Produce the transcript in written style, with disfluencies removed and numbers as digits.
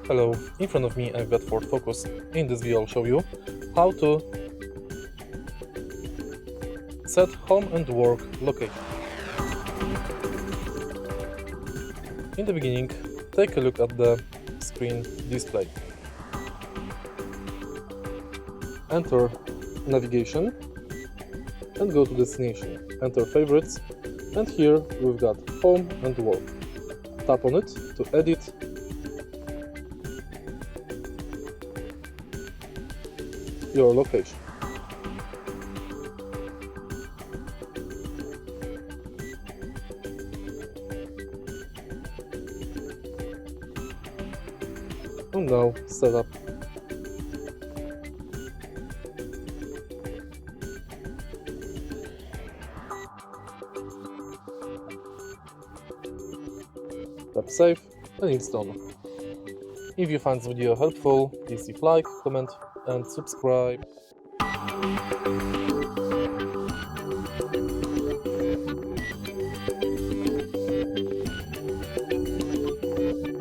Hello, in front of me I've got FORD Focus. In this video I'll show you how to set home and work location. In the beginning, take a look at the screen display. Enter navigation and go to destination. Enter favorites, and here we've got home and work. Tap on it to edit your location. And now set up. Tap save and it's done. If you find this video helpful, please leave like, comment and subscribe.